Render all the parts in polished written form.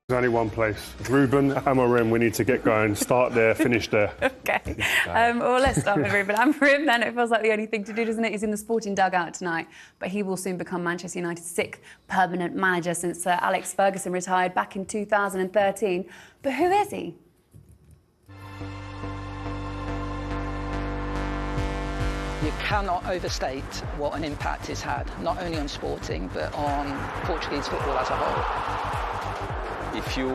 There's only one place. Ruben Amorim, we need to get going. Start there, finish there. Okay. Well, let's start with Ruben Amorim then. It feels like the only thing to do, doesn't it? He's in the Sporting dugout tonight, but he will soon become Manchester United's sixth permanent manager since Alex Ferguson retired back in 2013. But who is he? You cannot overstate what an impact he's had, not only on Sporting, but on Portuguese football as a whole. If you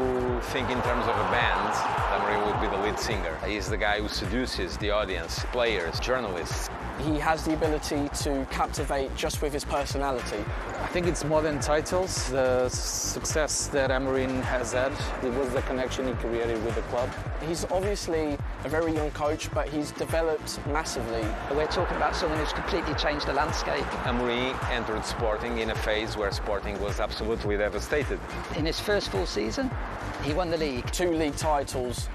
think in terms of a band, Amorim would be the lead singer. He's the guy who seduces the audience, players, journalists. He has the ability to captivate just with his personality. I think it's more than titles. The success that Amorim has had, it was the connection he created with the club. He's obviously a very young coach, but he's developed massively. We're talking about someone who's completely changed the landscape. Amorim entered Sporting in a phase where Sporting was absolutely devastated. In his first full season, he won the league. 2 league titles.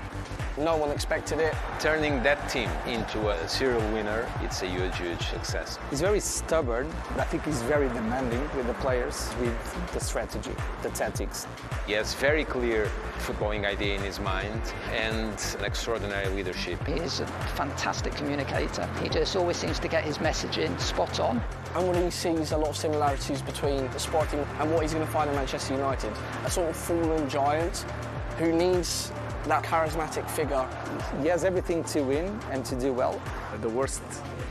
No one expected it. Turning that team into a serial winner, it's a huge, huge success. He's very stubborn, but I think he's very demanding with the players, with the strategy, the tactics. He has very clear footballing idea in his mind and an extraordinary leadership. He is a fantastic communicator. He just always seems to get his message in spot on. Amorim sees a lot of similarities between the Sporting and what he's going to find in Manchester United. A sort of fallen giant who needs that charismatic figure. He has everything to win and to do well. The worst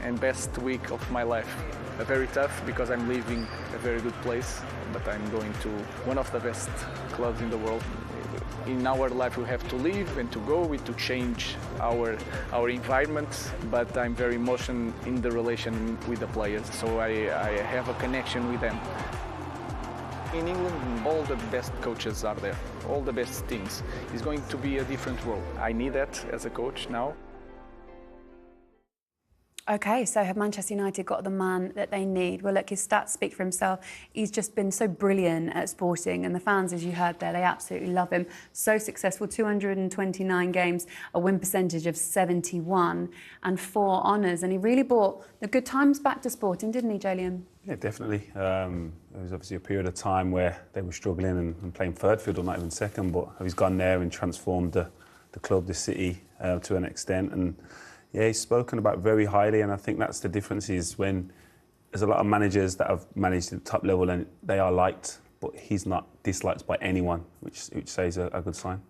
and best week of my life. Very tough because I'm leaving a very good place, but I'm going to one of the best clubs in the world. In our life we have to leave and to go, to change our environment, but I'm very emotional in the relation with the players, so I have a connection with them. In England, all the best coaches are there, all the best teams. It's going to be a different world. I need that as a coach now. OK, so have Manchester United got the man that they need? Well, look, his stats speak for himself. He's just been so brilliant at Sporting, and the fans, as you heard there, they absolutely love him. So successful, 229 games, a win percentage of 71 and 4 honours. And he really brought the good times back to Sporting, didn't he, Jolyon? Yeah, definitely. There was obviously a period of time where they were struggling and playing third field or not even second, but he's gone there and transformed the club, the city, to an extent. And yeah, he's spoken about very highly, and I think that's the difference is when there's a lot of managers that have managed at the top level and they are liked, but he's not disliked by anyone, which says a good sign.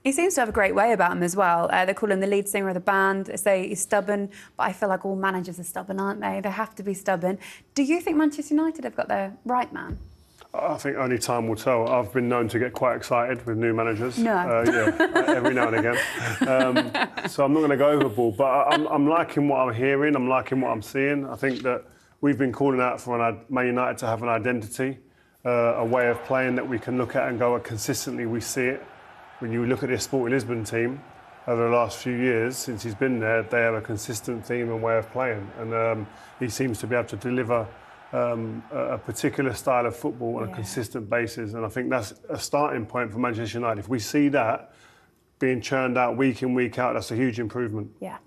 He seems to have a great way about him as well. They call him the lead singer of the band. They say he's stubborn, but I feel like all managers are stubborn, aren't they? They have to be stubborn. Do you think Manchester United have got their right man? I think only time will tell. I've been known to get quite excited with new managers. No. Every now and again. So I'm not going to go overboard, but I'm liking what I'm hearing. I'm liking what I'm seeing. I think that we've been calling out for Man United to have an identity, a way of playing that we can look at and go, consistently we see it. When you look at this Sporting Lisbon team over the last few years, since he's been there, they have a consistent theme and way of playing. And he seems to be able to deliver a particular style of football on a consistent basis. And I think that's a starting point for Manchester United. If we see that being churned out week in, week out, that's a huge improvement. Yeah.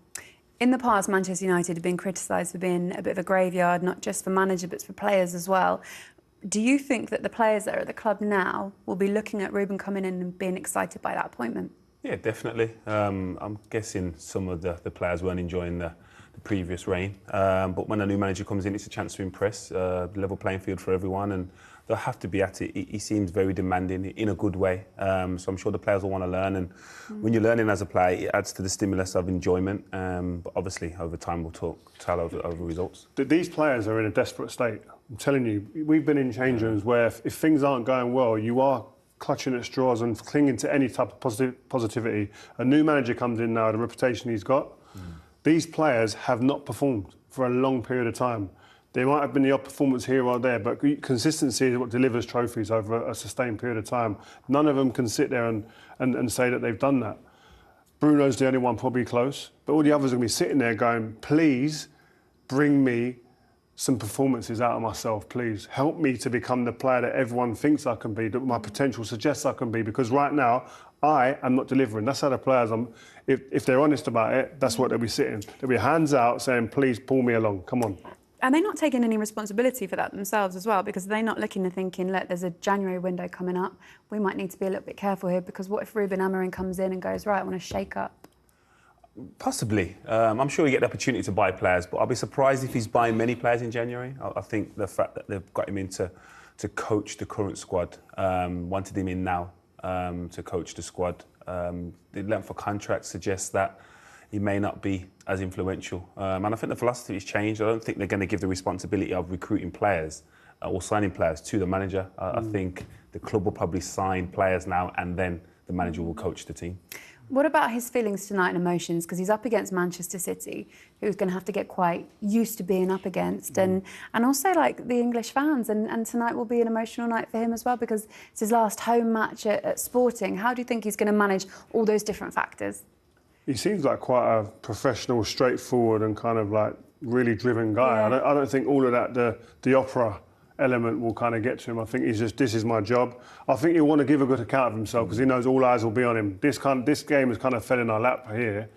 In the past, Manchester United have been criticised for being a bit of a graveyard, not just for manager, but for players as well. Do you think that the players that are at the club now will be looking at Ruben coming in and being excited by that appointment? Yeah, definitely. I'm guessing some of the players weren't enjoying the previous reign. But when a new manager comes in, it's a chance to impress, level playing field for everyone, and they'll have to be at it. He seems very demanding in a good way. So I'm sure the players will want to learn. And when you're learning as a player, it adds to the stimulus of enjoyment. But obviously, over time, we'll tell over results. These players are in a desperate state. I'm telling you, we've been in change rooms where if things aren't going well, you are clutching at straws and clinging to any type of positivity. A new manager comes in now, the reputation he's got. These players have not performed for a long period of time. There might have been the odd performance here or there, but consistency is what delivers trophies over a sustained period of time. None of them can sit there and say that they've done that. Bruno's the only one probably close, but all the others are going to be sitting there going, please bring me some performances out of myself, please. Help me to become the player that everyone thinks I can be, that my potential suggests I can be, because right now, I am not delivering. That's how the players, if they're honest about it, that's what they'll be sitting. They'll be hands out saying, please pull me along, come on. Are they not taking any responsibility for that themselves as well? Because they're not looking and thinking, look, there's a January window coming up. We might need to be a little bit careful here, because what if Ruben Amorim comes in and goes, right, I want to shake up? Possibly. I'm sure he get the opportunity to buy players, but I'll be surprised if he's buying many players in January. I think the fact that they've got him in to coach the current squad, wanted him in now to coach the squad. The length of contract suggests that he may not be as influential. And I think the philosophy has changed. I don't think they're going to give the responsibility of recruiting players or signing players to the manager. I think the club will probably sign players now, and then the manager will coach the team. What about his feelings tonight and emotions? Because he's up against Manchester City, who's going to have to get quite used to being up against, and also like the English fans. And tonight will be an emotional night for him as well, because it's his last home match at Sporting. How do you think he's going to manage all those different factors? He seems like quite a professional, straightforward, and kind of like really driven guy. Yeah. I don't think all of that the opera element will kind of get to him. I think he's just, this is my job. I think he'll want to give a good account of himself, because he knows all eyes will be on him. This game has kind of fell in our lap here,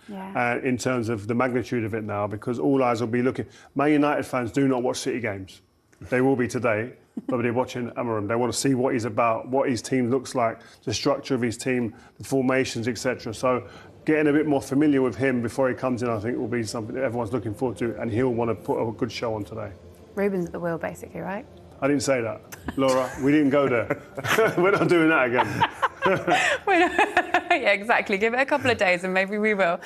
in terms of the magnitude of it now, because all eyes will be looking. Man United fans do not watch City games. They will be today, but they're watching Amorim. They want to see what he's about, what his team looks like, the structure of his team, the formations, etc. So getting a bit more familiar with him before he comes in, I think, will be something that everyone's looking forward to, and he'll want to put a good show on today. Ruben's at the wheel, basically, right? I didn't say that, Laura. We didn't go there. We're not doing that again. Yeah, exactly. Give it a couple of days and maybe we will.